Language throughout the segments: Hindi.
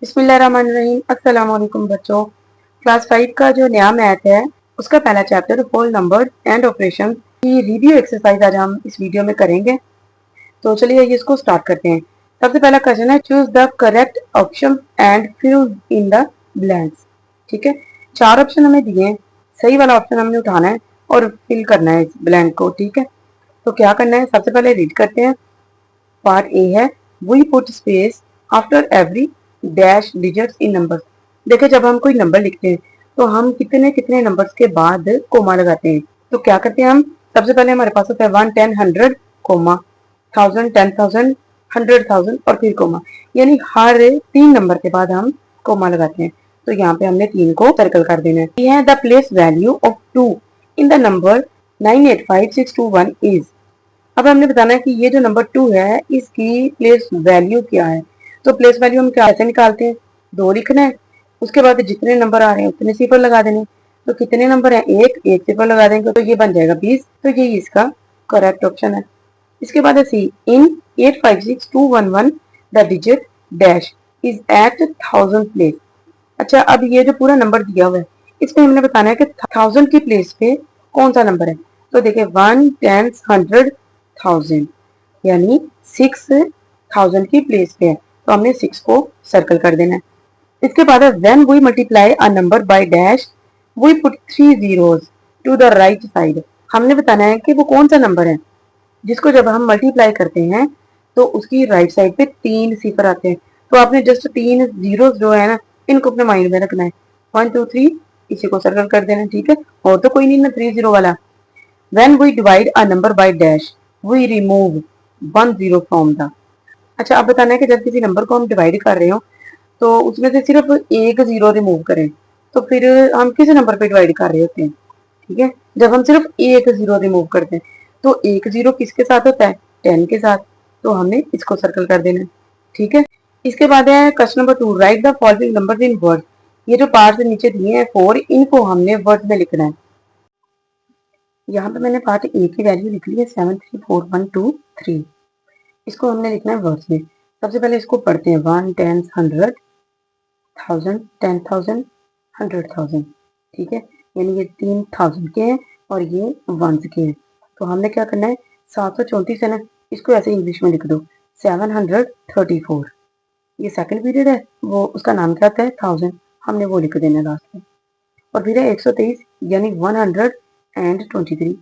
बिस्मिल्लाहिर्रहमानिर्रहीम। अस्सलाम वालेकुम बच्चों। क्लास 5 का जो नया मैथ है उसका पहला chapter whole number and operation की रिव्यू एक्सरसाइज आज हम इस वीडियो में करेंगे। तो चलिए ये इसको स्टार्ट करते हैं। सबसे पहला क्वेश्चन है choose the correct option and fill in the blanks. ठीक है, 4 ऑप्शन हमें दिए हैं, सही वाला ऑप्शन हमने उठाना है और फिल करना है इस ब्लैंक को। ठीक है, तो क्या करना है, सबसे पहले रीड करते हैं। पार्ट ए है we put space after every dash digits in numbers. देखिए, जब हम कोई नंबर लिखते हैं तो हम कितने कितने नंबर्स के बाद कोमा लगाते हैं। तो क्या करते हैं हम, सबसे पहले हमारे पास होता है 1 10 100 कोमा, 1000 10,000 100,000 और फिर कोमा, यानी हर 3 नंबर के बाद हम कोमा लगाते हैं। तो यहाँ पे हमने 3 को सर्कल कर देना है। ये है the place value of 2 in the number 985621 is. अब हमने बताना है कि ये जो नंबर 2 है इसकी प्लेस वैल्यू क्या है। तो प्लेस वैल्यू हम कैसे निकालते हैं, 2 लिखना है, उसके बाद जितने नंबर आ रहे हैं उतने सिफर लगा देने। तो कितने नंबर है, एक सिफर लगा देंगे तो ये बन जाएगा 20। तो ये इसका करेक्ट ऑप्शन है। इसके बाद है C, in 856211 the digit dash is at 1000 place. अच्छा, अब ये जो पूरा नंबर दिया हुआ है इसमें हमने बताना है कि 1000 की प्लेस पे कौन सा नंबर है। तो देखिए 1 10 100 1000, यानी 6000 की प्लेस पे है, तो हमने 6 को सर्कल कर देना है। इसके बाद है when we multiply a number by dash we put 3 zeros to the right side. हमने बताना है कि वो कौन सा नंबर है जिसको जब हम मल्टीप्लाई करते हैं तो उसकी राइट साइड पे 3 सिफर आते हैं। तो आपने जस्ट 3 जीरो जो है ना, इनको अपने माइंड में रखना है। 1 2 3 इसी को सर्कल कर देना। ठीक है, और तो कोई नहीं ना 30 वाला। When we divide a number by dash, we remove 1 zero from the। अच्छा, अब बताना है कि जब किसी नंबर को हम डिवाइड कर रहे हो तो उसमें से सिर्फ एक जीरो रिमूव करें, तो फिर हम किस नंबर पे डिवाइड कर रहे होते हैं। ठीक है, जब हम सिर्फ एक जीरो रिमूव करते हैं तो एक जीरो किसके साथ होता है, 10 के साथ। तो हमने इसको सर्कल कर देना है। ठीक है, इसके बाद है question number 2, right the following numbers in word. ये जो पार्ट नीचे दिए हैं 4, इनको हमने वर्ड में लिखना है। यहाँ पे मैंने पार्ट ए की वैल्यू लिख ली है 734123। इसको हमने लिखना है वर्ड्स में। सबसे पहले इसको पढ़ते हैं 1 10 100 1000 10,000 100,000। ठीक है, यानी ये 3000 के हैं और ये 1 के हैं। तो हमने क्या करना है, 734 है ना, इसको ऐसे इंग्लिश में लिख दो 734। ये सेकंड पीरियड है, वो उसका नाम क्या होता है 1000, हमने वो लिख देना लास्ट में। और फिर है 123 यानी 123।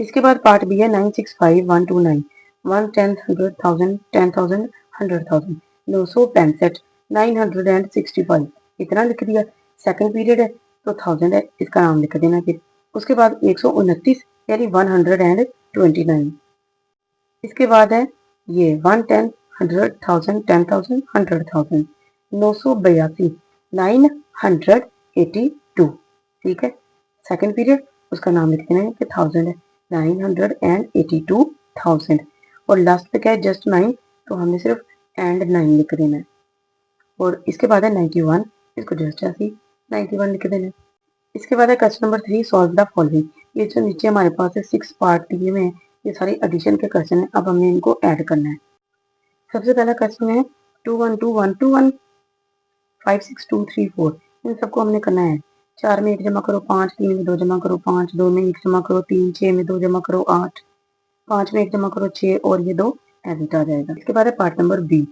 इसके बाद पार्ट बी है 965129 1 10 100,000 10,000 100,000 965 965, इतना लिख दिया। सेकंड पीरियड है तो 1000 है, इसका नाम लिख देना फिर। उसके बाद 129 यानी 129। इसके बाद है ये 1 10 100,000 10,000 100,000 982 982। ठीक है, सेकंड पीरियड, उसका नाम लिख देना है कि 1000 है, 982,000। और लास्ट पे क्या है, जस्ट 9, तो हमने सिर्फ एंड 9 लिख देना है। और इसके बाद है 91, इसको जस्ट ऐसे 91 लिख देना है। इसके बाद है question number 3, solve the following. ये जो नीचे हमारे पास है 6 पार्ट दिए हुए हैं, ये सारे एडिशन के क्वेश्चन है। अब हमने इनको ऐड करना है। सबसे पहला क्वेश्चन है 212121 56234। इन सबको हमने करना है। 4 में 1 जमा करो 5, 3 में 2 जमा करो 5, 2 में 1 जमा करो 3, 6 में 2 जमा करो 8, 5 में 1 जमा करो 6 और ये 2 एडिट आ जाएगा। इसके बाद है पार्ट नंबर बी,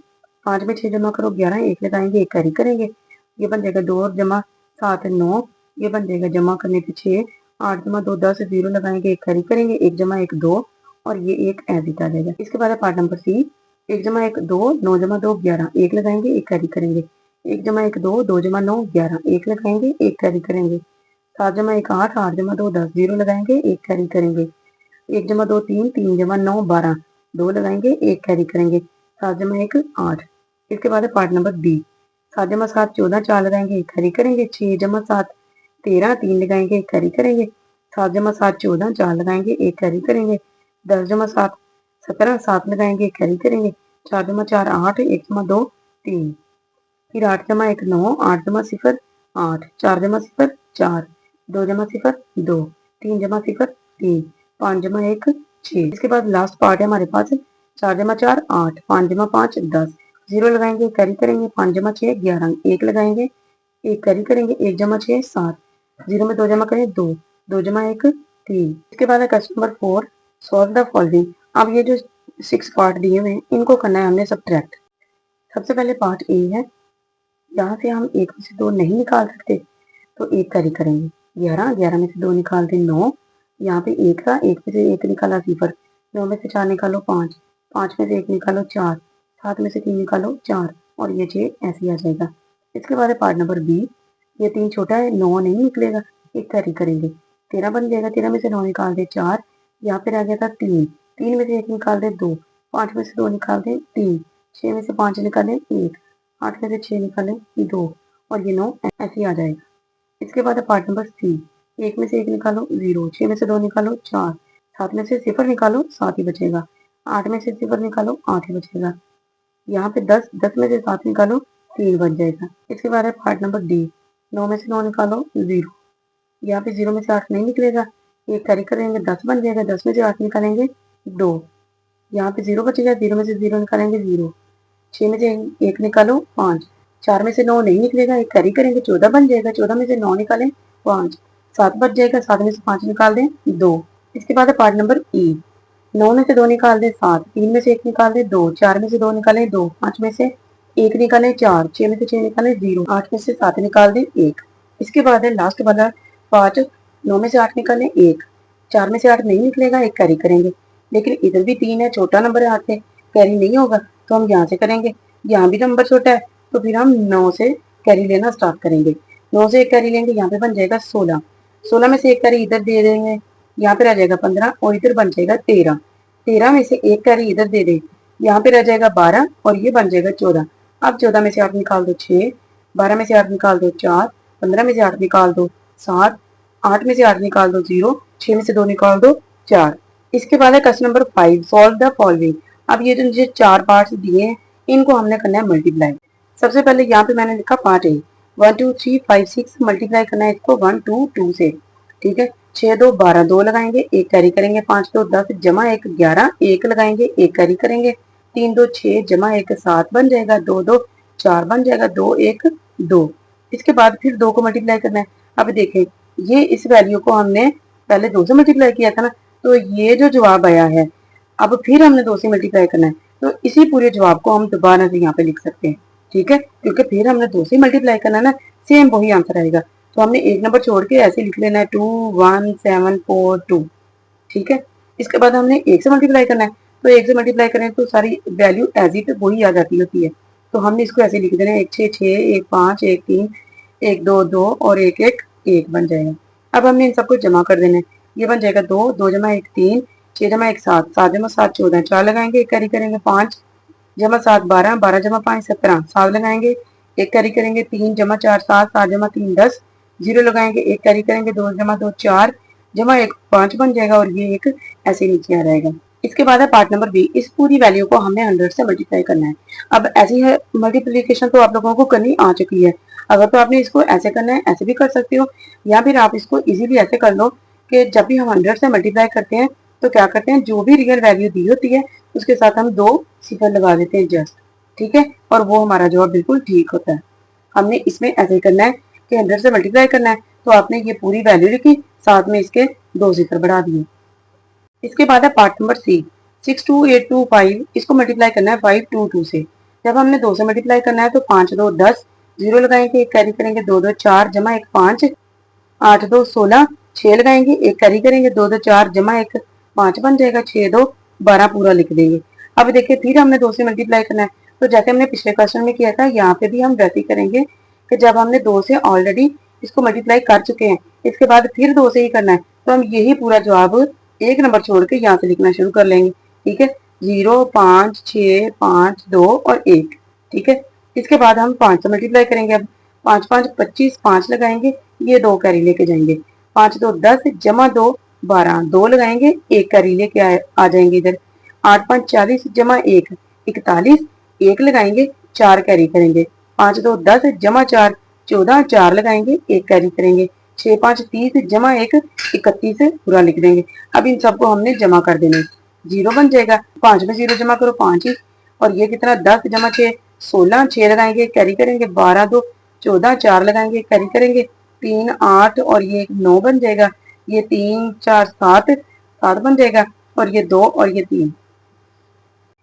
5 में 6 जमा करो 11, 1 लगाएंगे 1 कैरी करेंगे, ये बन जाएगा 2 और जमा 7 9, ये बन जाएगा जमा करने पे 6, 8 जमा 2 10, 0 लगाएंगे 1 कैरी करेंगे, 1 जमा 1 2 और ये 1 एडिट आ जाएगा। इसके बाद है पार्ट नंबर सी, 1 जमा 1 2, 9 जमा 2 11, 1 लगाएंगे 1 कैरी करेंगे, 1 जमा 1 2, 2 जमा 9 11, 1 लगाएंगे 1 कैरी करेंगे, 7 जमा 1 8, 8 जमा 2 10, 0 लगाएंगे 1 कैरी करेंगे, 1 जमा 2 3, 3 जमा 9 12, 2 लगाएंगे 1 कैरी करेंगे, 7 जमा 1 8। इसके बाद है पार्ट नंबर बी, 7 जमा 7 14, 4 लगाएंगे 1 कैरी करेंगे, 6 जमा 7 13, 3 लगाएंगे 1 कैरी करेंगे, 7 जमा 7 14, 4 लगाएंगे 1 कैरी करेंगे, 10 जमा 7 17, 7 लगाएंगे 1 कैरी करेंगे, 4 जमा 4 8, 1 जमा 2 3, फिर 8 जमा 1 9, 8 जमा 0 8, 4 जमा 0 4, 2 जमा 0 2, 3 जमा 0 3, 5 जमा 1 6। इसके बाद लास्ट पार्ट है हमारे पास 4 जमा 4 8, 5 जमा 5 10, जीरो लगाएंगे, कैरी करेंगे, 5 जमा 6 11, एक लगाएंगे, एक कैरी करेंगे, 1 जमा 6 7, जीरो में 2 जमा करें 2, 2 जमा 1 3। इसके बाद है question number 4, solve the following. अब ये जो 6 पार्ट दिए हुए हैं इनको करना है हमने सब्ट्रैक्ट। सबसे पहले पार्ट ए है, यहाँ से हम 1 में से 2 नहीं निकाल सकते तो 1 कैरी करेंगे, 11, 11 में से 2 निकाल दें 9, यहाँ पे 1 था, 1 में से 1 निकाला 0, 9 में से 4 निकालो 5, 5 में से 1 निकालो 4, 7 में से 3 निकालो 4 और ये 6 ऐसे ही आ जाएगा। इसके बाद है पार्ट नंबर बी, ये 3 छोटा है, 9 नहीं निकलेगा, 1 कैरी करेंगे, 13 बन जाएगा, 13 में से 9 निकाल दे 4, यहाँ पे रह गया था 3, 3 में से 1 निकाल दे 2, 5 में से 2 निकाल दे 3, 6 में से 5 निकाले 1, 8 में से 6 निकाले 2 और ये 9 ऐसे ही आ जाएगा। इसके बाद है पार्ट नंबर सी, 1 में से 1 निकालो 0, 6 में से 2 निकालो 4, 7 में से 0 निकालो 7 ही बचेगा, 8 में से 0 निकालो 8 ही बचेगा, यहाँ पे 10, 10 में से 7 निकालो 3 बच जाएगा। इसके बाद है पार्ट नंबर डी, 9 में से 9 निकालो 0, यहाँ पे 0 में से 8 नहीं निकलेगा, एक कैरी करेंगे 10 बन जाएगा, 10 में से 8 निकालेंगे 2, यहाँ पे 0 बचेगा, 0 में से 0 निकालेंगे 0, 6 में से 1 निकालो 5, 4 में से 9 नहीं निकलेगा, एक कैरी करेंगे 14 बन जाएगा, 14 में से 9 निकालें 5, 7 बच जाएगा, 7 में से 5 निकाल दें 2। इसके बाद है पार्ट नंबर ई, 9 में से 2 निकाल दें 7, 3 में से 1 निकाल दें 2, 4 में से 2 निकालें 2, 5 में से 1 निकालें 4, 6 में से 6 निकालें 0, 8 में से 7 निकाल दें 1। इसके बाद है लास्ट वाला पार्ट, 9 में से 8 निकालें 1, 4 में से 8 नहीं निकलेगा, एक कैरी करेंगे, लेकिन इधर भी 3 है, छोटा नंबर है 8 से, कैरी नहीं होगा तो हम यहाँ से करेंगे, यहाँ भी नंबर छोटा है तो फिर हम 9 से कैरी लेना स्टार्ट करेंगे, 9 से एक कैरी लेंगे, यहाँ पे बन जाएगा 16, 16 में से एक कैरी इधर दे देंगे, यहाँ पे रह जाएगा 15 और इधर बन जाएगा 13, 13 में से एक कैरी इधर दे दें, यहाँ पे रह जाएगा 12 और ये बन जाएगा 14। अब 14 में से 8 निकाल दो 6, 12 में से 8 निकाल दो 4, 15 में से 8 निकाल दो 7, 8 में से 8 निकाल दो 0, 6 में से 2 निकाल दो 4। इसके बाद है question number 5, solve the following. अब ये जो मुझे 4 पार्ट्स दिए हैं इनको हमने करना है मल्टीप्लाई। सबसे पहले यहाँ पे मैंने लिखा पार्ट ए, 1 2 3 5 6 मल्टीप्लाई करना है इसको 1 2 2 से, ठीक है, 6 2 12, 2 लगाएंगे, एक कैरी करेंगे, 5 2 10 जमा 1 11, एक लगाएंगे, एक कैरी करेंगे, 3 2 6 जमा 1 7 बन जाएगा, 2 2 4 बन जाएगा, 2 1 2। इसके बाद फिर 2 को मल्टीप्लाई करना है। अब देखें ये इस वैल्यू को हमने पहले 2 से मल्टीप्लाई किया था ना, तो ये जो जवाब आया है अब फिर हमने 2 से मल्टीप्लाई करना है, तो इसी पूरे जवाब को हम दोबारा से यहाँ पे लिख सकते हैं, ठीक है, क्योंकि फिर हमने 2 से मल्टीप्लाई करना है ना, सेम वही आंसर आएगा, तो हमने एक नंबर छोड़ के ऐसे लिख लेना है 2 1 7 4 2, ठीक है। इसके बाद हमने 1 से मल्टीप्लाई करना है, तो 1 से मल्टीप्लाई करें तो सारी वैल्यू एज इट वही आ जाती होती है, तो हमने इसको ऐसे लिख देना है 1 6 6 1 5 1 3 1 2 2 और 1 1 1 बन जाएगा। अब हमने इन सबको जमा कर देना है, ये बन जाएगा 2 2 जमा 1 3, 6 जमा 1 7, 7 जमा 7 14, 4 लगाएंगे, एक कैरी करेंगे, 5 जमा 7 12, 12 जमा 5 17, 7 लगाएंगे, एक कैरी करेंगे, 3 जमा 4 7, 7 जमा 3 10, 0 लगाएंगे, एक कैरी करेंगे, 2 जमा 2 4 जमा 1 5 बन जाएगा और ये एक ऐसे नीचे आ जाएगा। इसके बाद है पार्ट नंबर बी, इस पूरी वैल्यू को हमने 100 से मल्टीप्लाई करना है। अब ऐसी है मल्टीप्लीकेशन तो आप लोगों को करनी आ चुकी है, अगर तो आपने इसको ऐसे करना है ऐसे भी कर सकते हो, या फिर आप इसको इजीली ऐसे कर लो कि जब भी हम 100 से मल्टीप्लाई करते हैं तो क्या करते हैं, जो भी रियल वैल्यू दी होती है उसके साथ हम 2 सिफर लगा देते हैं जस्ट, ठीक है, और वो हमारा जवाब बिल्कुल ठीक होता है। हमने इसमें ऐसे करना है कि 100 से मल्टीप्लाई करना है, तो आपने ये पूरी वैल्यू लिखी, साथ में इसके 2 सिफर बढ़ा दिए। इसके बाद है पार्ट नंबर सी, 6 2 8 2 5, इसको मल्टीप्लाई करना है 5 2 2 से। जब हमने 2 से मल्टीप्लाई करना है तो 5 2 10, 0 लगाएंगे, एक कैरी करेंगे, 2 2 4 जमा 1 5, 8 2 16, 6 लगाएंगे, एक कैरी करेंगे, 2 2 4 जमा 1 5 बन जाएगा, 6 2 12 पूरा लिख देंगे। अब देखिए फिर हमने 2 से मल्टीप्लाई करना है, तो जैसे हमने पिछले क्वेश्चन में किया था यहाँ पे भी हम वैसे ही करेंगे कि जब हमने 2 से ऑलरेडी इसको मल्टीप्लाई कर चुके हैं, इसके बाद फिर 2 से ही करना है, तो हम यही पूरा जवाब एक नंबर छोड़ के यहाँ से लिखना शुरू कर लेंगे, ठीक है, 0 5 6 5 2 और 1, ठीक है। इसके बाद हम 5 से मल्टीप्लाई करेंगे, अब 5 5 25, 5 लगाएंगे, ये 2 कैरी लेके जाएंगे, 5 2 10 जमा 2 12, 2 लगाएंगे, एक कैरी लेके आ जाएंगे इधर, 8 5 40 जमा 1 41, एक लगाएंगे, 4 कैरी करेंगे, 5 2 10 जमा 4 14, 4 लगाएंगे, एक कैरी करेंगे, 6 5 30 जमा 1 31 पूरा लिख देंगे। अब इन सबको हमने जमा कर देना है, 0 बन जाएगा, 5 में 0 जमा करो 5 ही, और ये कितना 10 जमा 6 16, 6 लगाएंगे कैरी करेंगे, 12 2 14, 4 लगाएंगे कैरी करेंगे, 3 8 और ये 9 बन जाएगा, ये 3 4 7 7 बन जाएगा, और ये 2 और ये 3।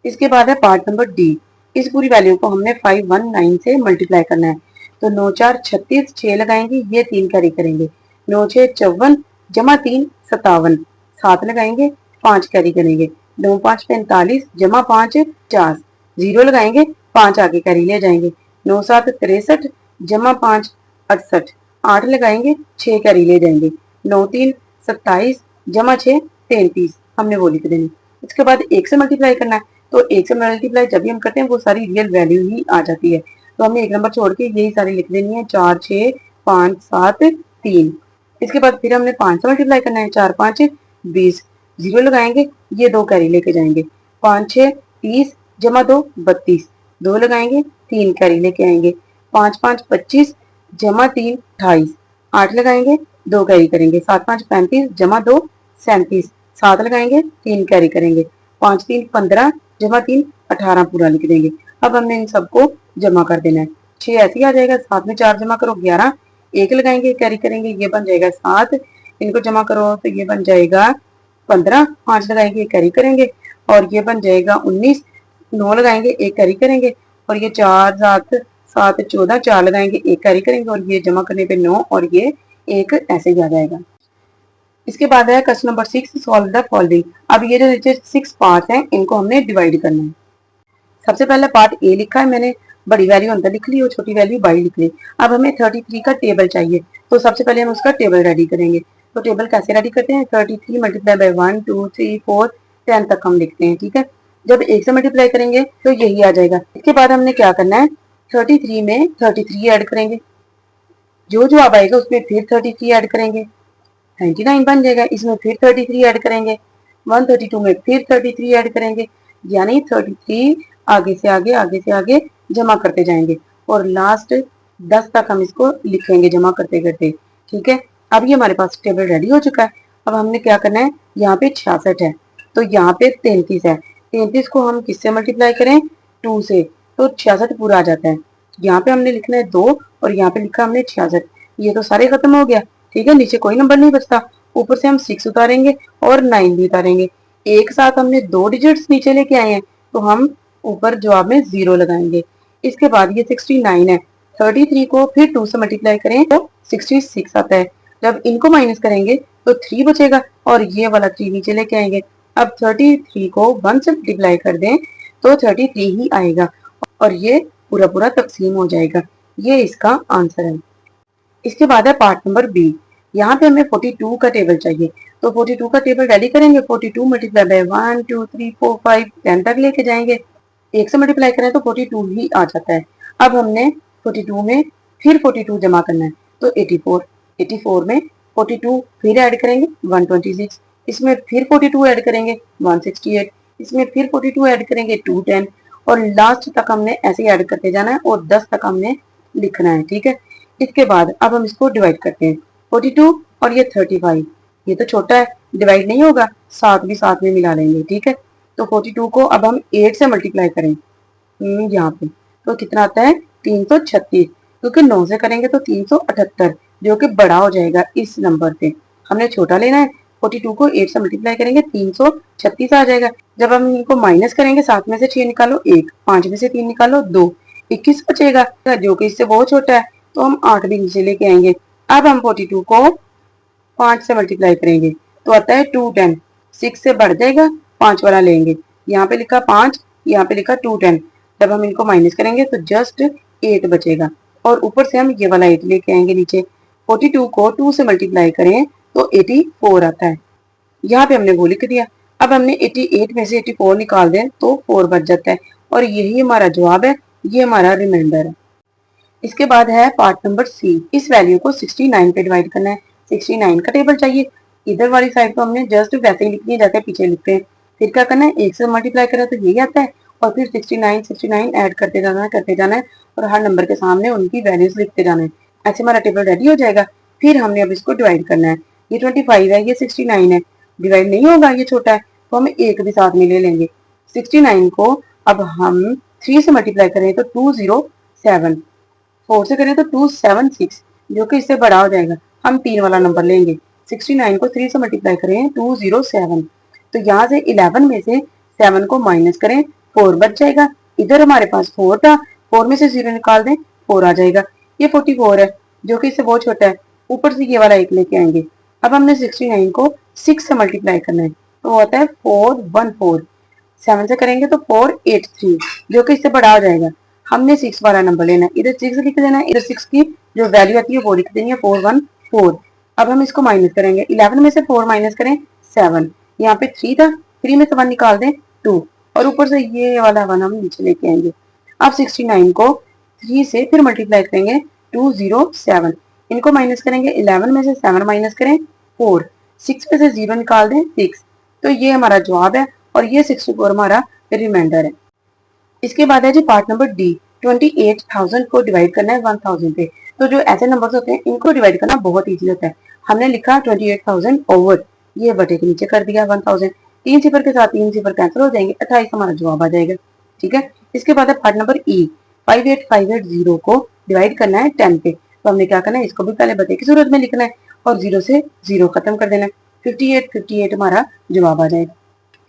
इसके बाद है पार्ट नंबर डी। इस पूरी वैल्यू को हमने 519 से मल्टीप्लाई करना है। तो 9 4 36, 6 लगाएंगे, ये 3 कैरी करेंगे, 9 6 54 जमा 3 57, 7 लगाएंगे, 5 कैरी करेंगे, 9 5 45 जमा 5 50, 0 लगाएंगे, 5 आगे कैरी ले जाएंगे, 9 7 63 जमा 5 68, 8 लगाएंगे, 6 कैरी ले जाएंगे, 9 3 27 जमा 6 33, हमने वो लिख देनी। इसके बाद 1 से मल्टीप्लाई करना है। तो 1 से मल्टीप्लाई जब भी हम करते हैं वो सारी रियल वैल्यू ही आ जाती है। तो हमने 1 नंबर छोड़ के यही सारी लिख देनी है, 4 6 5 7 3। इसके बाद फिर हमने 5 से मल्टीप्लाई करना है, 4 5 20, 0 लगाएंगे, ये 2 कैरी लेके जाएंगे, 5 6 30 जमा 2 32, 2 लगाएंगे, 3 कैरी लेके आएंगे, 5 5 25 जमा 3 28, 8 लगाएंगे, 2 कैरी करेंगे, 7 5 35 जमा 2 37, 7 लगाएंगे, 3 कैरी करेंगे, 5 3 15 जमा 3 18 पूरा लिख देंगे। अब हमने इन सबको जमा कर देना है। 6 ऐसे ही आ जाएगा, 7 में 4 जमा करो 11, 1 लगाएंगे कैरी करेंगे, ये बन जाएगा 7, इनको जमा करो तो ये बन जाएगा 15, 5 लगाएंगे कैरी करेंगे, और ये बन जाएगा 19, 9 लगाएंगे 1 कैरी करेंगे, और ये 4 7 7 14, 4 लगाएंगे 1 कैरी करेंगे, और ये जमा करने पे 9 और ये 1 ऐसे ही आ जाएगा। इसके बाद है question number 6, solve the following. अब ये जो नीचे 6 पार्ट हैं इनको हमने डिवाइड करना है। सबसे पहले पार्ट ए लिखा है मैंने, बड़ी वैल्यू अंदर लिख ली और छोटी वैल्यू बाई लिख ली। अब हमें 33 का टेबल चाहिए, तो सबसे पहले हम उसका टेबल रेडी करेंगे। तो टेबल कैसे रेडी करते हैं, 33 मल्टीप्लाई बाई 1 2 3 4 10 तक हम लिखते हैं, ठीक है। जब 1 से मल्टीप्लाई करेंगे तो यही आ जाएगा। इसके बाद हमने क्या करना है, 33 में 33 ऐड करेंगे, जो जवाब आएगा उसमें फिर 33 ऐड करेंगे, 99 बन जाएगा। इसमें फिर 33 ऐड करेंगे, 132 में फिर 33 ऐड करेंगे, यानी 33 आगे से आगे जमा करते जाएंगे, और लास्ट 10 तक हम इसको लिखेंगे जमा करते करते, ठीक है। अब ये हमारे पास टेबल रेडी हो चुका है। अब हमने क्या करना है, यहाँ पे 66 है तो यहाँ पे 33 है, 33 को हम किससे मल्टीप्लाई करें, 2 से, तो 66 पूरा आ जाता है। यहाँ पे हमने लिखना है 2 और यहाँ पे लिखा हमने 66, ये तो सारे खत्म हो गया, ठीक है। नीचे कोई नंबर नहीं बचता, ऊपर से हम 6 उतारेंगे और 9 भी उतारेंगे, एक साथ हमने 2 डिजिट्स नीचे लेके आए हैं, तो हम ऊपर जवाब में 0 लगाएंगे। इसके बाद ये 69 है, 33 को फिर 2 से मल्टीप्लाई करें तो 66 आता है। जब इनको माइनस करेंगे तो 3 बचेगा और ये वाला 3 नीचे लेके आएंगे। अब 33 को 1 से मल्टीप्लाई कर दें तो 33 ही आएगा, और ये पूरा पूरा तकसीम हो जाएगा। ये इसका आंसर है। इसके बाद है पार्ट नंबर बी। यहाँ पे हमें 42 का टेबल चाहिए, तो 42 का टेबल रेडी करेंगे। 42 मल्टीप्लाई बाय 1 2 3 4 5 10 तक लेके जाएंगे, 1 से मल्टीप्लाई करें तो 42 ही आ जाता है। अब हमने 42 में फिर 42 जमा करना है, तो 84 में 42 फिर ऐड करेंगे 126, इसमें फिर 42 ऐड करेंगे 168, इसमें फिर 42 ऐड करेंगे 210, और लास्ट तक हमने ऐसे ही ऐड करते जाना है और 10 तक हमने लिखना है, ठीक है। इसके बाद अब हम इसको डिवाइड करते हैं, 42 और ये 35, ये तो छोटा है डिवाइड नहीं होगा, 7 भी साथ में मिला लेंगे, ठीक है। तो 42 को अब हम 8 से मल्टीप्लाई करें यहाँ पे, तो कितना आता है 336, क्योंकि 9 से करेंगे तो 378, जो कि बड़ा हो जाएगा इस नंबर से, हमने छोटा लेना है। 42 को 8 से मल्टीप्लाई करेंगे 336 आ जाएगा। जब हम इनको माइनस करेंगे, 7 में से 6 निकालो 1, 5 में से 3 निकालो 2, 21 बचेगा, जो कि इससे बहुत छोटा है, तो हम 8 भी नीचे लेके आएंगे। अब हम 42 को 5 से मल्टीप्लाई करेंगे तो आता है 210, 6 से बढ़ जाएगा, 5 वाला लेंगे, यहाँ पे लिखा 5, यहाँ पे लिखा 210। जब हम इनको माइनस करेंगे तो जस्ट 8 बचेगा, और ऊपर से हम ये वाला 8 लेके आएंगे नीचे। 42 को 2 से मल्टीप्लाई करें तो 84 आता है, यहाँ पे हमने वो लिख दिया। अब हमने 88 में से 84 निकाल दें तो 4 बच जाता है, और यही हमारा जवाब है, ये हमारा रिमाइंडर है। इसके बाद है पार्ट नंबर सी। इस वैल्यू को 69 पे डिवाइड करना है। 69 का टेबल चाहिए, इधर वाली साइड को हमने जस्ट वैसे ही लिखनी है जैसे पीछे लिखते हैं। फिर क्या करना है, 1 से मल्टीप्लाई करें तो यही आता है, और फिर 69 ऐड करते जाना है, और हर नंबर के सामने उनकी वैल्यूज लिखते जाना है। ऐसे हमारा टेबल रेडी हो जाएगा। फिर हमने अब इसको डिवाइड करना है, ये 25 है, ये 69 है, डिवाइड नहीं होगा, ये छोटा है, तो हम 1 भी साथ में ले लेंगे। 69 को अब हम 3 से मल्टीप्लाई करें तो 207, 4 से करें तो 276, जो कि इससे बड़ा हो जाएगा। हम 3 वाला नंबर लेंगे। 69 को 3 से मल्टीप्लाई करें 207, तो यहाँ से 11 में से 7 को माइनस करें, 4 बच जाएगा। इधर हमारे पास 4 था, 4 में से 0 निकाल दें, 4 आ जाएगा। ये 44 है, जो कि इससे बहुत छोटा है। ऊपर से ये वाला 1 लेके आएंगे। अब हमने 69 को 6 से मल्टीप्लाई करना है, तो आता है 414। 7 से करेंगे तो 483, जो कि इससे बड़ा हो जाएगा। हमने 6 वाला नंबर लेना है, इधर 6 लिख देना है, इधर 6 की जो वैल्यू आती है वो लिख देनी है 414। अब हम इसको माइनस करेंगे, 11 में से 4 माइनस करें 7, यहाँ पे 3 था, 3 में से 1 निकाल दें 2, और ऊपर से ये वाला 1 हम नीचे लेके आएंगे। अब 69 को 3 से फिर मल्टीप्लाई करेंगे 207, इनको माइनस करेंगे, 11 में से 7 माइनस करें 4, 6 में से 0 निकाल दें 6, तो ये हमारा जवाब है और ये 64 हमारा रिमाइंडर है। इसके बाद है जी पार्ट नंबर डी। 28,000 को डिवाइड करना है 1000 पे। तो जो ऐसे नंबर्स होते हैं इनको डिवाइड करना बहुत इजी होता है। हमने लिखा 28,000 ओवर, ये बटे के नीचे कर दिया 1000, 3 सिफर के साथ 3 सिफर कैंसिल हो जाएंगे, 28 हमारा जवाब आ जाएगा। ठीक है, इसके बाद है पार्ट नंबर ई। 58580 को डिवाइड करना है 10 पे। तो हमने क्या करना है, इसको भी पहले बटे की सूरत में लिखना है और 0 से 0 खत्म कर देना है। 58 हमारा जवाब आ जाएगा।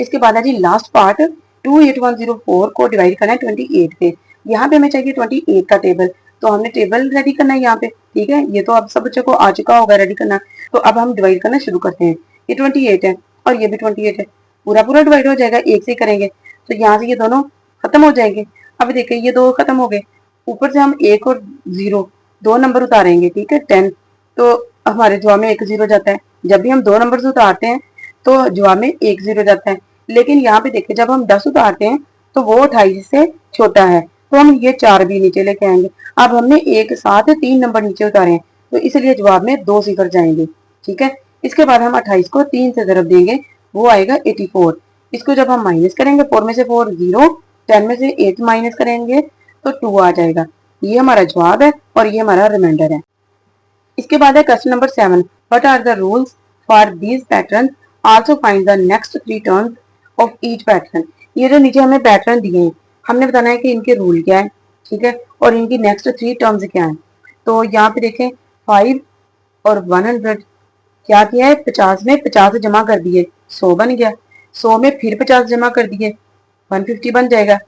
इसके बाद है जी लास्ट पार्ट। 28104 को डिवाइड करना है 28 पे। यहाँ पे हमें चाहिए 28 का टेबल, तो हमने टेबल रेडी करना है यहाँ पे। ठीक है, ये तो आप सब बच्चों को आ चुका होगा रेडी करना। तो अब हम डिवाइड करना शुरू करते हैं। ये 28 है और ये भी 28 है, पूरा पूरा डिवाइड हो जाएगा, एक से करेंगे तो यहाँ से ये दोनों खत्म हो जाएंगे। अब देखिए ये दो खत्म हो गए, ऊपर से हम 1 और 0 दो नंबर उतारेंगे। ठीक है, 10, तो हमारे जवाब में 1 0 जाता है। जब भी हम दो नंबर उतारते हैं तो जवाब में 1 0 जाता है। लेकिन यहाँ पे देखिए जब हम 10 उतारते हैं तो वो 28 से छोटा है, तो हम ये 4 भी नीचे लेके आएंगे। अब हमने एक साथ 3 नंबर नीचे उतारे हैं, तो इसलिए जवाब में 2 सिफर जाएंगे। ठीक है, इसके बाद हम 28 को 3 से ज़रब देंगे, वो आएगा 84। इसको जब हम माइनस करेंगे, 4 में से 4 0, 10 में से 8 माइनस करेंगे तो 2 आ जाएगा। ये हमारा जवाब है और ये हमारा रिमाइंडर है। इसके बाद है question number 7। What are the rules for these pattern, also find the next 3 terms of each pattern. ये जो नीचे हमें पैटर्न दिए हैं, हमने बताना है कि इनके रूल क्या है। ठीक है, और इनकी नेक्स्ट 3 टर्म्स क्या है। तो यहाँ पे देखें 5 और 100 क्या किया है, 50 में 50 जमा कर दिए, 100 बन गया। 100 में फिर 50 जमा कर दिए, 150 बन जाएगा।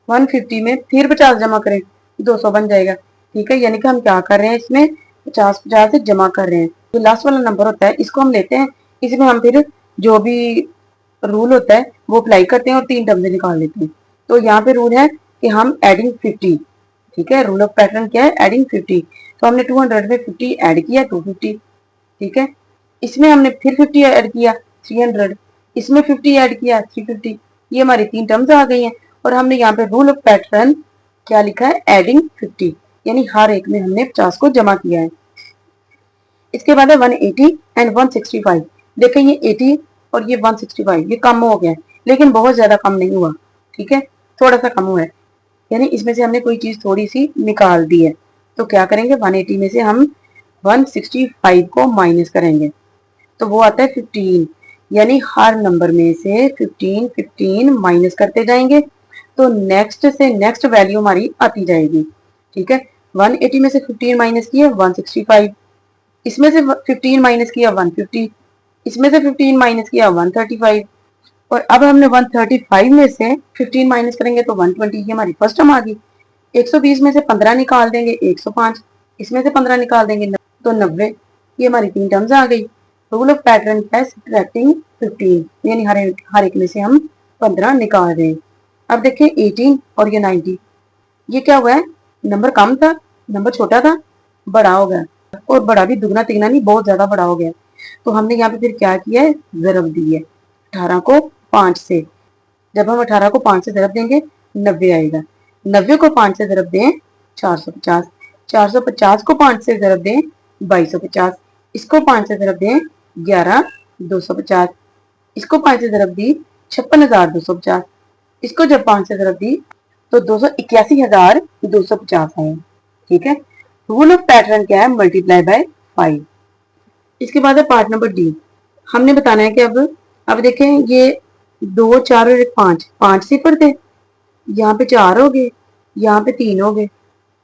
150 में फिर 50 जमा करें, 200 बन जाएगा। ठीक है, यानी कि हम क्या कर रहे हैं, इसमें 50 से जमा कर रहे हैं। जो लास्ट वाला नंबर होता है इसको हम लेते हैं, इसमें हम फिर जो भी रूल होता है वो अप्लाई करते हैं और 3 टर्म से निकाल लेते हैं। तो यहाँ पे रूल है कि हम एडिंग 50। ठीक है, रूल ऑफ पैटर्न क्या है, एडिंग 50। तो हमने 200 में 50 ऐड किया, 250। ठीक है, इसमें हमने फिर 50 ऐड किया, 300, इसमें 50 ऐड किया, 350। ये हमारी 3 टर्म्स आ गई हैं और हमने यहाँ पे रूल ऑफ पैटर्न क्या लिखा है, एडिंग 50, यानी हर एक में हमने 50 को जमा किया है। इसके बाद है 180 एंड 165। देखें ये 80 और ये 165 ये कम हो गया है, लेकिन बहुत ज्यादा कम नहीं हुआ। ठीक है, थोड़ा सा कम हुआ है, यानी इसमें से हमने कोई चीज थोड़ी सी निकाल दी है। तो क्या करेंगे, 180 में से हम 165 को माइनस करेंगे, तो वो आता है 15, यानी हर नंबर में से 15 15 माइनस करते जाएंगे, तो नेक्स्ट से नेक्स्ट वैल्यू हमारी आती जाएगी। ठीक है, 180 में से 15 माइनस किया 165, इसमें से 15 माइनस किया 150, इसमें से 15 माइनस किया 135, और अब हमने 135 में से 15 माइनस करेंगे तो 120, ये हमारी फर्स्ट टर्म आ गई। 120 में से 15 निकाल देंगे 105, इसमें से 15 निकाल देंगे तो 90, ये हमारी 3 टर्म्स आ गई। रूल ऑफ पैटर्न है सब्ट्रैक्टिंग 15, यानी हर एक में से हम 15 निकाल रहे हैं। अब देखिए 18 और ये 90, ये क्या हुआ है, नंबर कम था, नंबर छोटा था, बड़ा हो गया, और बड़ा भी दुगना तिगना नहीं, बहुत ज्यादा बड़ा हो गया। तो हमने यहाँ पे फिर क्या किया है, जरब दी है 18 को 5 से। जब हम 18 को 5 से जरब देंगे 90 आएगा, 90 को 5 से जरब दें 450, 450 को 5 से जरब दें 2250, इसको 5 से जरब दें 11250, इसको 5 से जरब दी 56,250, इसको जब 5 से जरब दी तो 281,250 आए। ठीक है, रूल ऑफ पैटर्न क्या है, मल्टीप्लाई बाय 5। इसके बाद है पार्ट नंबर डी। हमने बताना है कि अब देखें ये 2 4 और 1 5 5 सिफर थे, यहाँ पे 4 हो गए, यहाँ पे 3 हो गए,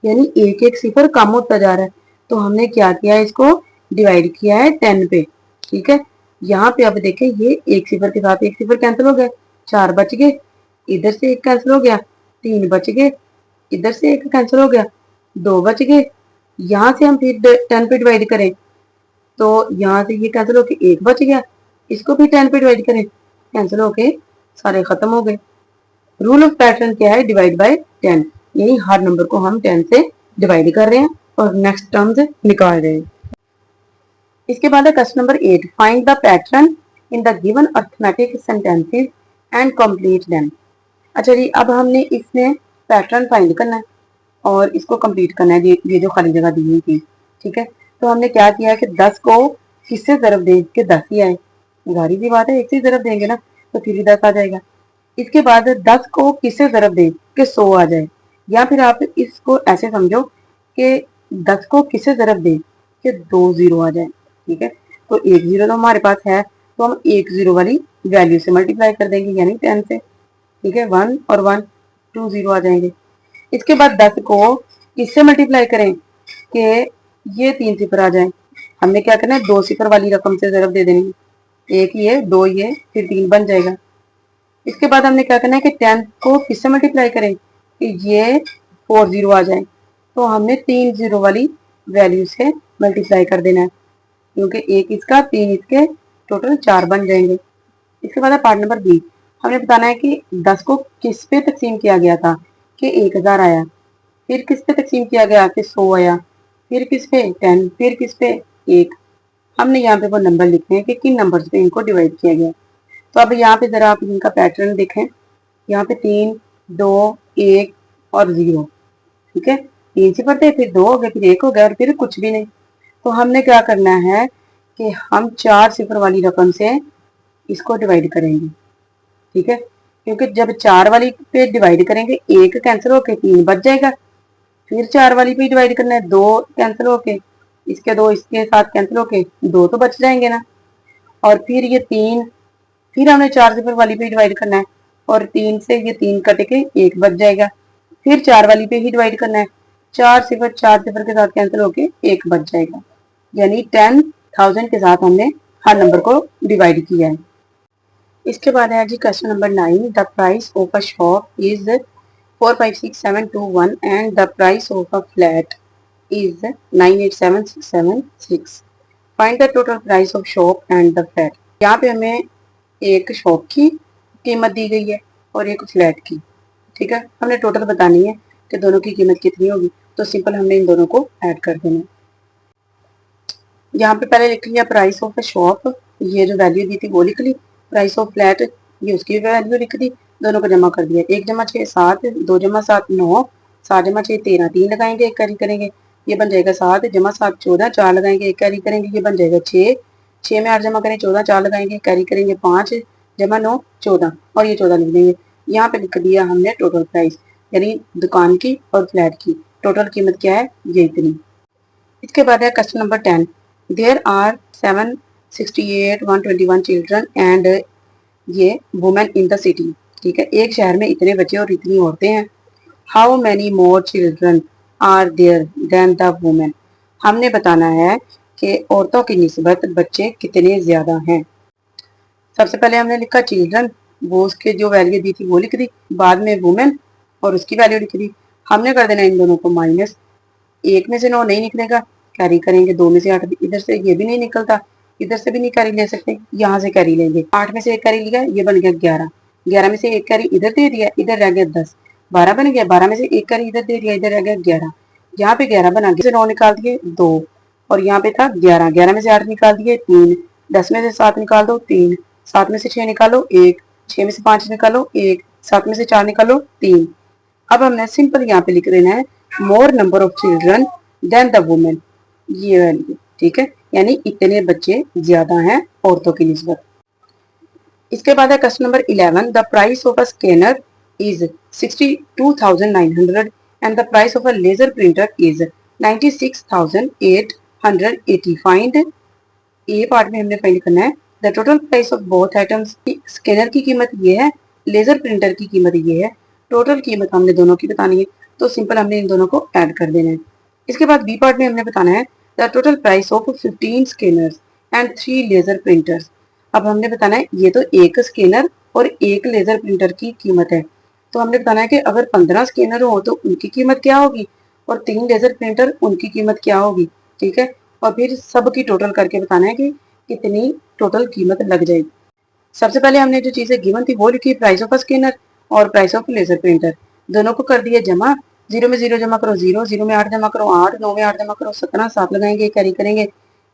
यानी एक एक सिफर कम होता जा रहा है। तो हमने क्या किया है, इसको डिवाइड किया है 10 पे। ठीक है, यहाँ पे अब देखें, ये एक सिफर के साथ एक सिफर कैंसिल हो गया, 4 बच गए, इधर से एक कैंसिल हो गया, 3 बच गए, इधर से एक कैंसिल हो गया, 2 बच गए। यहाँ से हम फिर 10 पे डिवाइड करें तो यहाँ से ये कैंसिल होके 1 बच गया, इसको भी 10 पे डिवाइड करें, कैंसिल होके सारे खत्म हो गए। रूल ऑफ पैटर्न क्या है, डिवाइड बाय 10, यानी हर नंबर को हम 10 से डिवाइड कर रहे हैं और नेक्स्ट टर्म्स निकाल रहे हैं। इसके बाद है question number 8, find the pattern in the given arithmetic sentences and complete them. अच्छा जी, अब हमने इसमें पैटर्न फाइंड करना है और इसको कंप्लीट करना है, ये जो खाली जगह दी हुई थी। ठीक है, तो हमने क्या किया कि 10 को किससे ज़रब दे के 10 ही आए, जाहिर सी बात है, एक से ज़रब देंगे ना तो फिर ही 10 आ जाएगा। इसके बाद 10 को किससे ज़रब दे के 100 आ जाए, या फिर आप इसको ऐसे समझो कि 10 को किससे ज़रब दे के 2 जीरो आ जाए। ठीक है, तो 1 जीरो तो हमारे पास है, तो हम 1 जीरो वाली वैल्यू से मल्टीप्लाई कर देंगे, यानी 10 से। ठीक है, 1 और 1 2 जीरो आ जाएंगे। इसके बाद 10 को किससे मल्टीप्लाई करें कि ये 3 सिफर आ जाए। हमने क्या करना है, 2 सिफर वाली रकम से ज़रब दे देनी है, 1 ये 2 ये फिर 3 बन जाएगा। इसके बाद हमने क्या करना है कि 10 को किससे मल्टीप्लाई करें कि ये 4 जीरो आ जाए, तो हमने 3 जीरो वाली वैल्यू से मल्टीप्लाई कर देना है, क्योंकि 1 इसका 3 इसके टोटल 4 बन जाएंगे। इसके बाद है पार्ट नंबर बी, हमने बताना है कि 10 को किस पे तकसीम किया गया था कि 1000 आया, फिर किस पे तकसीम किया गया कि 100 आया, फिर किस पे 10, फिर किस पे 1। हमने यहाँ पे वो नंबर लिखने हैं कि किन नंबर्स पे इनको डिवाइड किया गया। तो अब यहाँ पे जरा आप इनका पैटर्न देखें, यहाँ पे 3 2 1 और 0। ठीक है, 3 सिफर थे, फिर 2 हो गए, फिर 1 हो गया और फिर कुछ भी नहीं। तो हमने क्या करना है कि हम 4 सिफर वाली रकम से इसको डिवाइड करेंगे। ठीक है, क्योंकि जब 4 वाली पे डिवाइड करेंगे 1 कैंसिल होके 3 बच जाएगा, फिर 4 वाली पे डिवाइड करना है, 2 कैंसिल होके, इसके 2 इसके साथ कैंसिल होके 2 तो बच जाएंगे ना, और फिर ये 3, फिर हमने 4 सिफर वाली पे डिवाइड करना है और 3 से ये 3 कट के 1 बच जाएगा, फिर 4 वाली पे ही डिवाइड करना है, 4 सिफर के साथ कैंसिल होके 1 बच जाएगा, यानी 10,000 के साथ हमने हर नंबर को डिवाइड किया है। इसके बाद है G question number 9, the price of a shop is 456721 and the price of a flat is 987676। Find the total price of shop and the flat. यहाँ पे हमें एक शॉप की कीमत दी गई है और एक फ्लैट की। ठीक है, हमने टोटल बतानी है कि दोनों की कीमत कितनी होगी, तो सिंपल हमने इन दोनों को ऐड कर देना है। यहाँ पे पहले लिख लिया प्राइस ऑफ अ शॉप, ये जो वैल्यू दी थी वो लिख ली, प्राइस ऑफ फ्लैट ये उसकी वैल्यू लिख दी, दोनों को जमा कर दिया, 1 जमा 6 7, 2 जमा 7 9, 7 जमा 6 13, 3 लगाएंगे 1 कैरी करेंगे, ये बन जाएगा 7 जमा 7 14, 4 लगाएंगे 1 कैरी करेंगे, ये बन जाएगा 6, 6 में 8 जमा करें 14, 4 लगाएंगे कैरी करेंगे 5 जमा 9 14, और ये 14 लिख देंगे। यहाँ पे लिख दिया हमने टोटल प्राइस, यानी दुकान की और फ्लैट की टोटल कीमत क्या है, ये इतनी। इसके बाद है question number 10, there are 768 121 children and ये वुमेन इन द सिटी। ठीक है, एक शहर में इतने बच्चे और इतनी औरतें हैं। How many more children are there than the women. हमने बताना है कि औरतों की निस्बत बच्चे कितने ज्यादा हैं। सबसे पहले हमने लिखा चिल्ड्रन, वो उसके जो वैल्यू दी थी वो लिख दी, बाद में वुमेन और उसकी वैल्यू लिख दी। हमने कर देना इन दोनों को माइनस, 1 में से 9 नहीं निकलेगा, कैरी करेंगे, 2 में से 8, इधर से ये भी नहीं निकलता, इधर से भी नहीं कैरी ले सकते, यहाँ से कैरी लेंगे, 8 में से 1 कैरी लिया, ये बन गया 11, 11 में से 1 कैरी इधर दे दिया, इधर रह गया 10, 12 बन गया, 12 में से 1 कैरी इधर दे दिया, इधर रह गया 11, यहाँ पे 11 बना के 9 निकाल दिए 2, और यहाँ पे था 11, 11 में से 8 निकाल दिए 3, 10 में से 7 निकाल दो 3, 7 में से 6 निकालो 1, 6 में से 5 निकालो 1, 7 में से 4 निकालो 3। अब हमने सिंपल यहाँ पे लिख देना है more number of children than the women, ये वैल्यू। ठीक है, यानी इतने बच्चे ज्यादा हैं औरतों की निस्बत। इसके बाद है question number 11, the price of a scanner is 62,900 and the price of a laser printer is 96,880। Find, ये पार्ट में हमने फाइंड करना है the total price of both items. Scanner की कीमत ये है, लेजर प्रिंटर की कीमत ये है, टोटल कीमत हमने दोनों की बतानी है, तो सिंपल हमने इन दोनों को ऐड कर देना है। इसके बाद बी पार्ट में हमने बताना है the total price of 15 scanners and 3 laser printers. अब हमने बताना है ये तो एक स्कैनर और एक लेजर प्रिंटर की कीमत है, तो हमने बताना है कि अगर 15 स्कैनर हो तो उनकी कीमत क्या होगी और 3 लेजर प्रिंटर उनकी कीमत क्या होगी। ठीक है, और फिर सब की टोटल करके बताना है कि कितनी टोटल कीमत लग जाएगी। सबसे पहले हमने जो चीजें गिवन थी वो लिखी, प्राइस ऑफ स्कैनर और प्राइस ऑफ लेजर प्रिंटर, दोनों को कर दिया जमा। 0 में 0 जमा करो 0, 0 में 8 जमा करो 8, 9 में 8 जमा करो 17, 7 लगाएंगे कैरी करेंगे,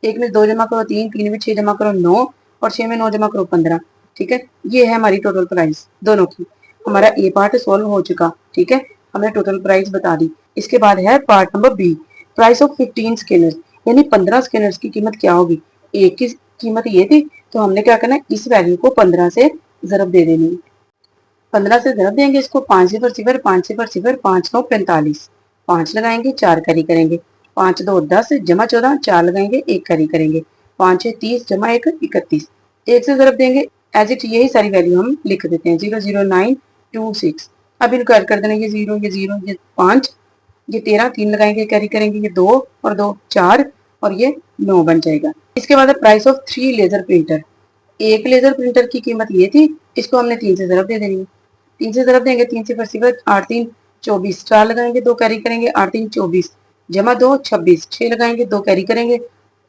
1 में 2 जमा करो 3, 3 में 6 जमा करो 9 और 6 में 9 जमा करो 15। ठीक है, ये है हमारी टोटल प्राइस दोनों की। हमारा ए पार्ट सोल्व हो चुका। ठीक है, हमने टोटल प्राइस बता दी। इसके बाद है part number B, price of 15 scanners, यानी 15 स्कैनर्स की कीमत क्या होगी। एक की कीमत ये थी, तो हमने क्या करना है, इस वैल्यू को 15 से ज़रब दे देनी है। 15 से ज़रब देंगे इसको, 5 सिफर सिफर 5 सिफर सिफर 5 9 45, 5 लगाएंगे 4 कैरी करेंगे, 5 2 10 जमा 14, 4 लगाएंगे 1 कैरी करेंगे, 5 6 30 जमा 1 31, 1 से ज़रब देंगे एज इट, यही सारी वैल्यू हम लिख देते हैं 00926। अब इनको ऐड कर देना, ये 0 ये 0 ये 5 ये 13, 3 लगाएंगे कैरी करेंगे, ये 2 और 2 4 और ये 9 बन जाएगा। इसके बाद है प्राइस ऑफ 3 लेजर प्रिंटर। एक लेजर प्रिंटर की कीमत ये थी, इसको हमने 3 से ज़रब दे देनी है। 3 से ज़रब देंगे, 3 सिफर सिफर 8 3 24, 4 लगाएंगे 2 कैरी करेंगे, 8 3 24 जमा 2 26, 6 लगाएंगे 2 कैरी करेंगे,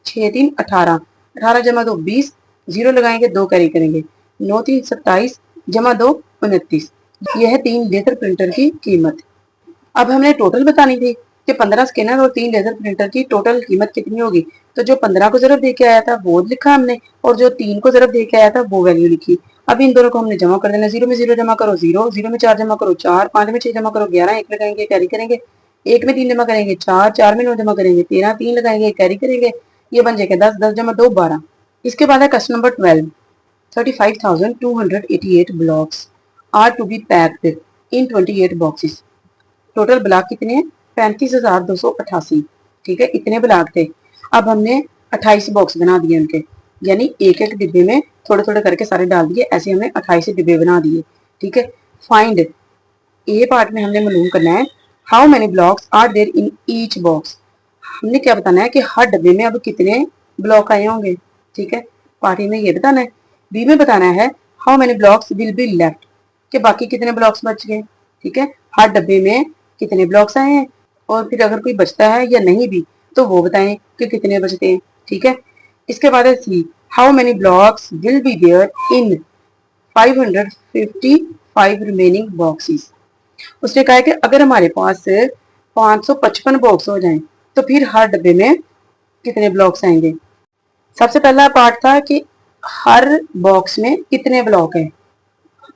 6 3 18, 18 जमा 2 20, 0 लगाएंगे 2 कैरी करेंगे, 9 3 27 जमा 2 29। यह है 3 लेजर प्रिंटर की कीमत। अब हमने टोटल बतानी थी कि 15 स्कैनर और 3 लेजर प्रिंटर की टोटल कीमत कितनी होगी। तो जो 15 को ज़रब दे के आया था वो लिखा हमने, और जो 3 को ज़रब दे के आया था वो वैल्यू लिखी। अब इन दोनों को हमने जमा कर देना, 0 में 0 जमा करो 0, 0 में 4 जमा करो 4, 5 में 6 जमा करो 11, 1 लगाएंगे कैरी करेंगे, 1 में 3 जमा करेंगे 4, 4 में 9 जमा करेंगे 13, 3 लगाएंगे कैरी करेंगे, ये बन जाएगा 10, 10 जमा 2 12। इसके बाद है question number 12, 35,288 blocks are to be packed in 28 boxes। Total block कितने हैं, 35,288। ठीक है, इतने ब्लॉक थे। अब हमने 28 बॉक्स बना दिए उनके, यानी एक एक डिब्बे में थोड़े थोड़े करके सारे डाल दिए, ऐसे हमने 28 डिब्बे बना दिए। ठीक है, फाइंड, ए पार्ट में हमने मालूम करना है how many blocks are there in each box. हमने क्या बताना है कि हर डब्बे में अब कितने ब्लॉक आए होंगे। ठीक है, पार्ट ए में ये बताना है। बी में बताना है how many blocks will be left, कि बाकी कितने ब्लॉक्स बच गए। ठीक है, हर डब्बे में कितने ब्लॉक्स आए हैं, और फिर अगर कोई बचता है या नहीं भी तो वो बताएं कि कितने बचते हैं। ठीक है, इसके बाद है C, how many blocks will be there in 555 remaining boxes. उसने कहा है कि अगर हमारे पास 555 बॉक्स हो जाएं तो फिर हर डब्बे में कितने ब्लॉक्स आएंगे। सबसे पहला पार्ट था कि हर बॉक्स में कितने ब्लॉक हैं,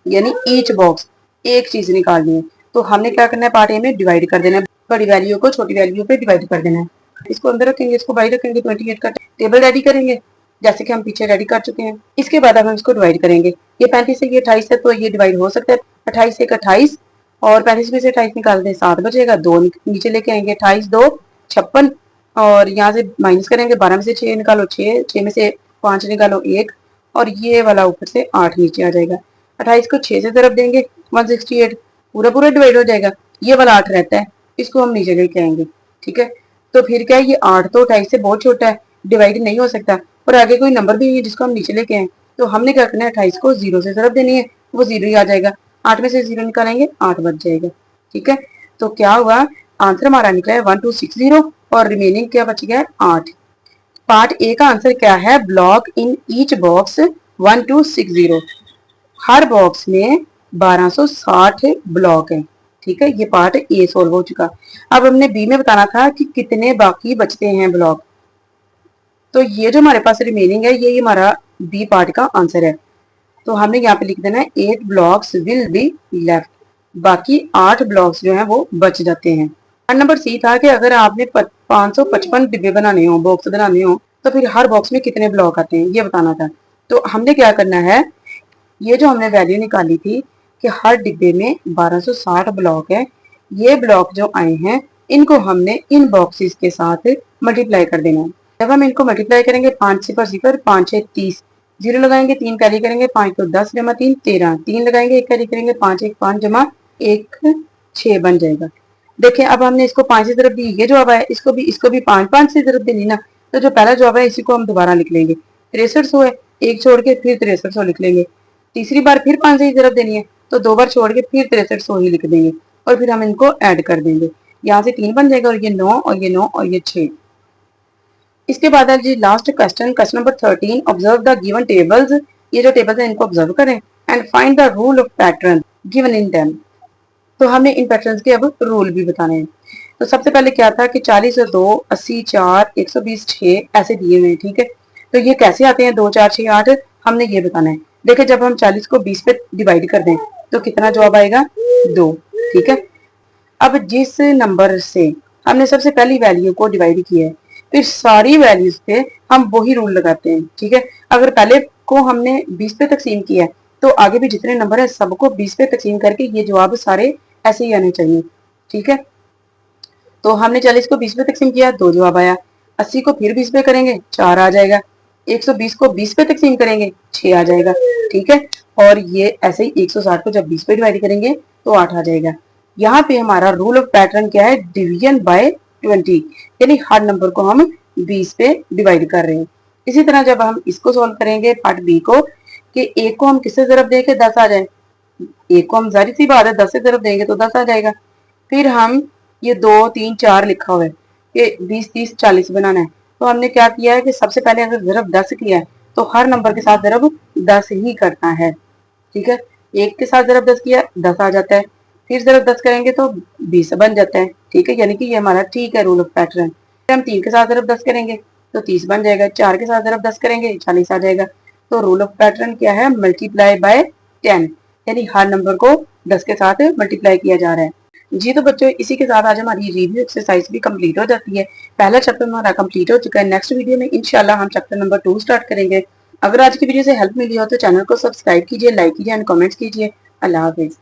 यानी ईच बॉक्स एक चीज निकालनी है। तो हमने क्या करना है, पार्ट ए में डिवाइड कर देना है, बड़ी वैल्यू को छोटी वैल्यू पे डिवाइड कर देना है। इसको अंदर रखेंगे, इसको बाहर रखेंगे, 28 का टेबल रेडी करेंगे जैसे कि हम पीछे रेडी कर चुके हैं। इसके बाद हम इसको डिवाइड करेंगे, ये 35 से ये 28 है तो ये डिवाइड हो सकता है, 28 से 28 और 35 में से 28 निकाल दें 7 बचेगा, 2 नीचे लेके आएंगे, 28 2 56 और यहाँ से माइनस करेंगे, 12 में से 6 निकालो 6, 6 में से 5 निकालो 1 और ये वाला ऊपर से 8 नीचे आ जाएगा। 28 को 6 से तरफ देंगे 168, पूरा पूरा डिवाइड हो जाएगा, ये वाला 8 रहता है, इसको हम नीचे लेके आएंगे। ठीक है, तो फिर क्या है, ये 8 तो 28 से बहुत छोटा है, डिवाइड नहीं हो सकता, और आगे कोई नंबर भी नहीं है जिसको हम नीचे लेके आए, तो हमने क्या करना है, 28 को 0 से तरफ देनी है, वो 0 ही आ जाएगा, 8 में से 0 निकालेंगे 8 बच जाएगा। ठीक है, तो क्या हुआ, आंसर हमारा निकला है 1260 और रिमेनिंग क्या बच गया है 8। पार्ट ए का आंसर क्या है, block in each box 1260, her box में 1260 ब्लॉक है। ठीक है, ये पार्ट ए सोल्व हो चुका। अब हमने बी में बताना था कि कितने बाकी बचते हैं ब्लॉक, तो ये जो हमारे पास रिमेनिंग है ये हमारा बी पार्ट का आंसर है। तो हमने यहाँ पे लिख देना है 8 ब्लॉक्स विल बी लेफ्ट, बाकी 8 ब्लॉक्स जो हैं वो बच जाते हैं। नंबर सी था कि अगर आपने 555 डिब्बे बनाने हो, बॉक्स बनाने हो, तो फिर हर बॉक्स में कितने ब्लॉक आते हैं ये बताना था। तो हमने क्या करना है, ये जो हमने वैल्यू निकाली थी कि हर डिब्बे में 1260 ब्लॉक है, ये ब्लॉक जो आए हैं इनको हमने इन बॉक्सेस के साथ मल्टीप्लाई कर देना है। जब हम इनको मल्टीप्लाई करेंगे, 5 सिफर सिफर 5 6 30, 0 लगाएंगे 3 कैरी करेंगे, 5 तो 10 जमा 3 13, 3 लगाएंगे 1 कैरी करेंगे, 5 1 5 जमा एक 6 बन जाएगा। देखिए अब हमने इसको 5 की तरफ दी, ये जवाब आया, इसको भी 5 की तरफ देनी ना, तो जो पहला जवाब है इसी को हम दोबारा लिख लेंगे। 6300 है, एक छोड़ के फिर 6300 लिख लेंगे। तीसरी बार फिर 5 की तरफ देनी है, तो 2 बार छोड़ के फिर 6300 ही लिख देंगे और फिर हम इनको ऐड कर देंगे। यहाँ से 3 बन जाएगा और ये 9 और ये 9 और ये 6। इसके बाद है G last question, question number 13। Observe the given tables, ये जो टेबल्स है इनको ऑब्जर्व करें and find the rule of pattern given in them. तो हमें इन पैटर्न्स के अब रूल भी बताने हैं। तो सबसे पहले क्या था कि 40 और 2, 80, 4, 120, 6 ऐसे दिए हुए हैं, ठीक है। तो ये कैसे आते हैं 2, 4, 6, 8, हमने ये बताना है। देखिए जब हम 40 को 20 पे डिवाइड कर दें तो कितना जवाब आएगा 2, ठीक है। अब जिस नंबर से हमने सबसे पहली वैल्यू को डिवाइड किया है फिर सारी वैल्यूज पे हम वही रूल लगाते हैं, ठीक है। अगर पहले को हमने 20 पे तकसीम किया है तो आगे भी जितने नंबर है सबको 20 पे तकसीम करके ये जवाब सारे ऐसे ही आने चाहिए, ठीक है। तो हमने 40 को 20 पे तकसीम किया, 2 जवाब आया। 80 को फिर 20 पे करेंगे 4 आ जाएगा। 120 को 20 पे तकसीम करेंगे 6 आ जाएगा, ठीक है। और ये ऐसे ही 160 को जब 20 पे डिवाइड करेंगे तो 8 आ जाएगा। यहाँ पे हमारा रूल ऑफ पैटर्न क्या है, डिवीजन बाय 20, यानी हर नंबर को हम 20 पे डिवाइड कर रहे हैं। इसी तरह जब हम इसको सॉल्व करेंगे पार्ट बी को, कि एक को हम किससे ज़रब दें कि 10 आ जाए, एक को हम जाहिर सी बात है 10 से ज़रब देंगे तो 10 आ जाएगा। फिर हम ये 2, 3, 4 लिखा हुआ है कि 20, 30, 40 बनाना है, तो हमने क्या किया है कि सबसे पहले अगर ज़रब 10 किया है तो हर नंबर के साथ ज़रब 10 ही करना है, ठीक है। एक के साथ ज़रब 10 किया 10 आ जाता है, फिर ज़रब 10 करेंगे तो 20 बन जाता है, ठीक है। यानी कि ये हमारा ठीक है रूल ऑफ पैटर्न। फिर हम 3 के साथ ज़रब 10 करेंगे तो 30 बन जाएगा, 4 के साथ ज़रब 10 करेंगे 40 आ जाएगा। तो रूल ऑफ पैटर्न क्या है, मल्टीप्लाई बाय 10, यानी हर नंबर को 10 के साथ मल्टीप्लाई किया जा रहा है। जी तो बच्चों इसी के साथ आज हमारी रिव्यू एक्सरसाइज भी कंप्लीट हो जाती है। पहला चैप्टर हमारा कंप्लीट हो चुका है। नेक्स्ट वीडियो में इंशाल्लाह हम चैप्टर नंबर 2 स्टार्ट करेंगे। अगर आज की वीडियो से हेल्प मिली हो तो चैनल को सब्सक्राइब कीजिए, लाइक कीजिए एंड कमेंट्स कीजिए। अल्लाह हाफिज।